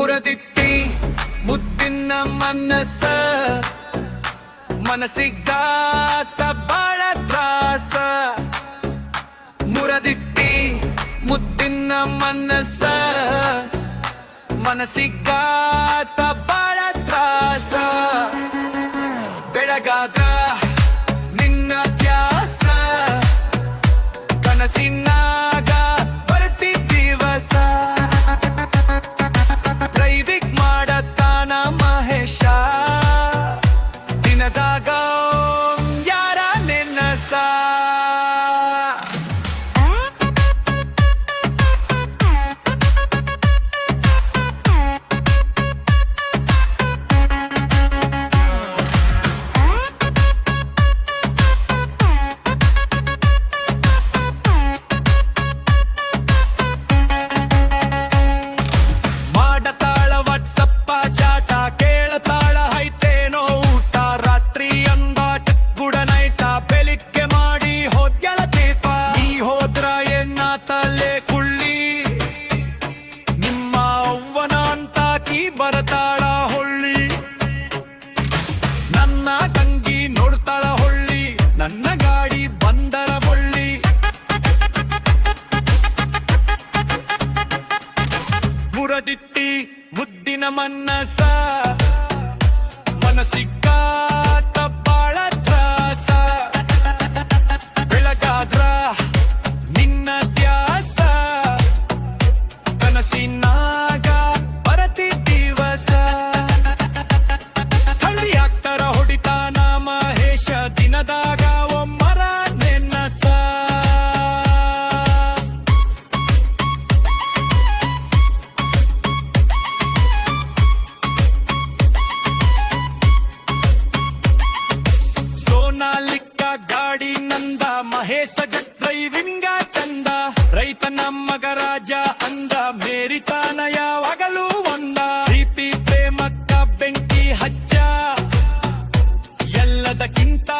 ಮುರದಿಟ್ಟಿ ಮುದ್ದಿನ ಮನಸ್ಸ ಮನಸ್ಸಿಗಾತ ಬಾಳ ತ್ರಾಸ ಮುರದಿಟ್ಟಿ ಮುದ್ದಿನ ಮನಸ್ಸ ಮನಸ್ಸಿಗಾತ ಬಾಳ ತ್ರಾಸ ಬೆಳಗಾದ್ರ ನಿನ್ನ ತ್ಯಾಸ ಕನಸಿನಾಗ ಬರ್ತಿ ದಿವಸ ಡ್ರೈವಿಂಗ್ ಮಾಡತಾನ ಮಹೇಶ ದಿನದಾಗ ಯಾರ ನೆನಸ ಬರತಾಳ ಹೊಳ್ಳಿ ನನ್ನ ತಂಗಿ ನೋಡ್ತಾಳ ಹೊಳ್ಳಿ ನನ್ನ ಗಾಡಿ ಬಂದರ ಬೊಳ್ಳಿ ಮುರದಿಟ್ಟಿ ಮುದ್ದಿನ ಮನಸ ಮನಸ್ಸಿಗಾತ ಬಾಳ ತ್ರಾಸ ಬೆಳಗಾದ್ರ ನಿನ್ನ ತ್ಯಾಸ ಕನಸಿನಾಗ ಬರತಿ ದಿವಸ ಥಳ್ಳಿ ಹಾಕ್ತಾರ ಹೊಡಿತಾನ ಮಹೇಶ ದಿನದಾಗ ಒಮ್ಮರ ನೆನಸ ಸೋನಾಲಿಕ್ಕ ಗಾಡಿ ನಂದ ಮಹೇಶ ಡ್ರೈವಿಂಗ ಚಂದ ರೈತನ ಮಗ ರಾಜ ಅಂದ ಮೇರಿತಾನ ಯಾವಾಗಲೂ ಒಂದ ಪ್ರೀತಿ ಪ್ರೇಮಕ್ಕ ಬೆಂಕಿ ಹಚ್ಚ ಎಲ್ಲದಕ್ಕಿಂತ